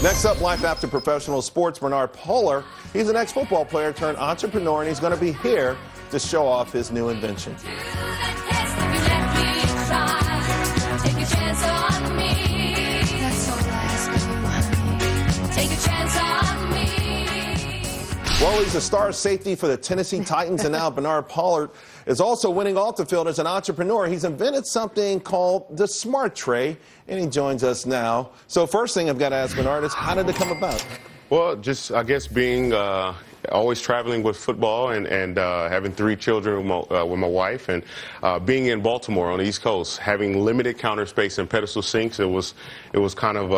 Next up, life after professional sports, Pollard. He's an ex-football player turned entrepreneur, and he's going to be here to show off his new invention. Well, he's a star safety for the Tennessee Titans, and now Pollard is also winning off the field as an entrepreneur. He's invented something called the Smart Tray, and he joins us now. So first thing I've got to ask Bernard is, how did it come about? Well, just, I guess, being always traveling with football and having 3 children with my wife, and being in Baltimore on the East Coast, having limited counter space and pedestal sinks, it was kind of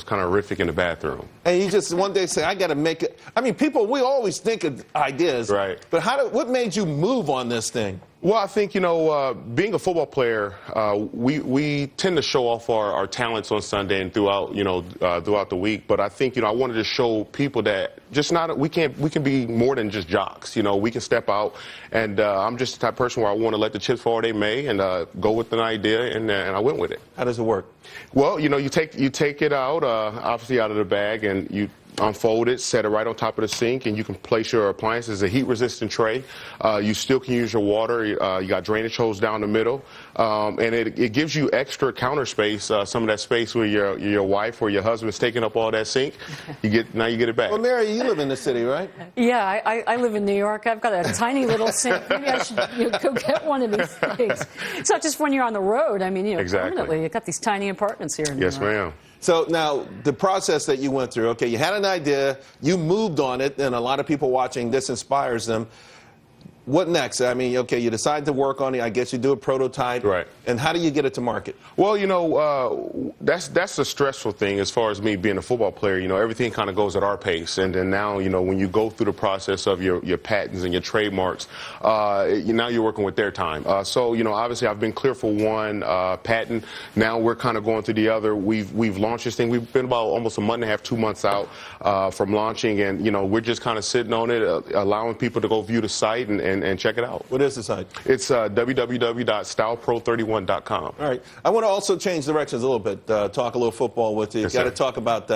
horrific in the bathroom. And you just one day say, I got to make it. I mean, we always think of ideas, right? But what made you move on this thing? Well, I think, being a football player, we tend to show off our talents on Sunday and throughout the week. But I think, I wanted to show people that we can be more than just jocks. We can step out, and I'm just the type of person where I want to let the chips fall where they may and go with an idea, and I went with it. How does it work? Well, you take it out, obviously out of the bag, and you unfold it, set it right on top of the sink, and you can place your appliances. It's a heat-resistant tray. You still can use your water. You got drainage hose down the middle, and it gives you extra counter space. Some of that space where your wife or your husband is taking up all that sink. Now you get it back. Well, Mary, you live in the city, right? Yeah, I live in New York. I've got a tiny little sink. Maybe I should go get one of these things. It's not just when you're on the road. I mean, exactly. Permanently, you've got these tiny apartments here in New York. Yes, ma'am. So now the process that you went through, okay, you had an idea, you moved on it, and a lot of people watching, this inspires them. What next? I mean, okay, you decide to work on it. I guess you do a prototype. Right. And how do you get it to market? Well, that's a stressful thing as far as me being a football player. Everything kind of goes at our pace. And then now, when you go through the process of your patents and your trademarks, now you're working with their time. So, obviously I've been clear for one patent. Now we're kind of going through the other. We've launched this thing. We've been about almost a month and a half, 2 months out from launching. And, we're just kind of sitting on it, allowing people to go view the site and check it out. What is the site? It's www.stylepro31.com. All right. I want to also change directions a little bit, talk a little football with you. Yes, got to talk about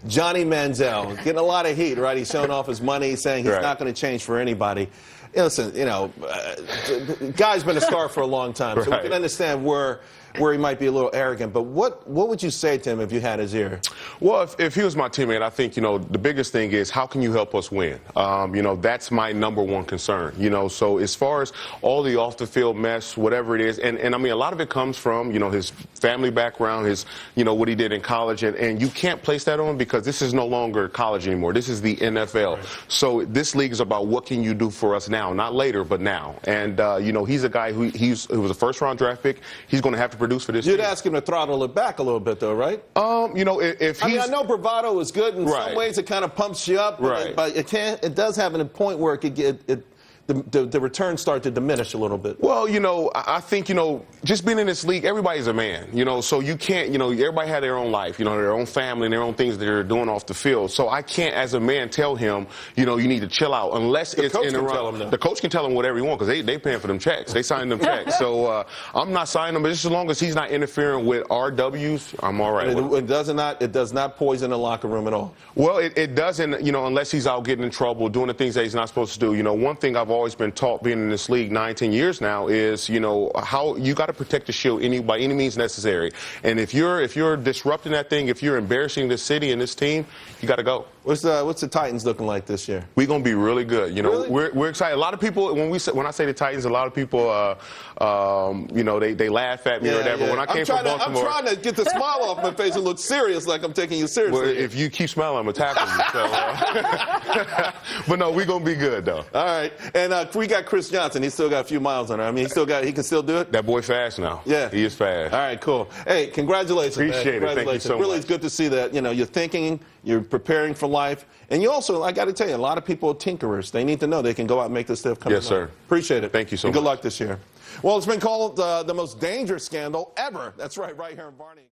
Johnny Manziel. Getting a lot of heat, right? He's showing off his money, saying he's not going to change for anybody. Listen, the guy's been a star for a long time, so we can understand where he might be a little arrogant. But what would you say to him if you had his ear? Well, if he was my teammate, I think, the biggest thing is, how can you help us win? That's my #1 concern. So as far as all the off-the-field mess, whatever it is, and I mean, a lot of it comes from, his family background, his, what he did in college, and you can't place that on because this is no longer college anymore. This is the NFL. Right. So this league is about what can you do for us now, not later, but now. And, he's a guy who was a first-round draft pick. He's going to have to produce for this You'd team. ask him to throttle it back a little bit, though, right? If he's... I know bravado is good in some ways. It kind of pumps you up, but it does have a point where it could get the returns start to diminish a little bit. Well, I think, just being in this league, everybody's a man, so you can't, everybody had their own life, their own family and their own things that they're doing off the field. So I can't, as a man, tell him, you need to chill out unless it's in the coach can tell him whatever he wants because they paying for them checks. They sign them checks. So I'm not signing them, but just as long as he's not interfering with our W's, I'm all right. It does not poison the locker room at all. Well, it doesn't, unless he's out getting in trouble, doing the things that he's not supposed to do. One thing I've always been taught being in this league 19 years now is, how you got to protect the shield by any means necessary. And if you're disrupting that thing, if you're embarrassing this city and this team, you got to go. What's the Titans looking like this year? We're going to be really good. Really? We're excited. A lot of people, when I say the Titans, a lot of people, they laugh at me or whatever. When I came from Baltimore, I'm trying to get the smile off my face and look serious, like I'm taking you seriously. Well, if you keep smiling, I'm going to tackle you. So, but no, we're going to be good, though. All right. And we got Chris Johnson. He's still got a few miles on him. I mean, he can still do it? That boy fast now. Yeah. He is fast. All right, cool. Hey, congratulations, Appreciate man. it. Thank you so much. Really, it's good to see that, you're thinking, you're preparing for life. And you also, I got to tell you, a lot of people are tinkerers. They need to know they can go out and make this stuff come Yes, sir. Appreciate it. Thank you so much. Good luck this year. Well, it's been called the most dangerous scandal ever. That's right here in Varney.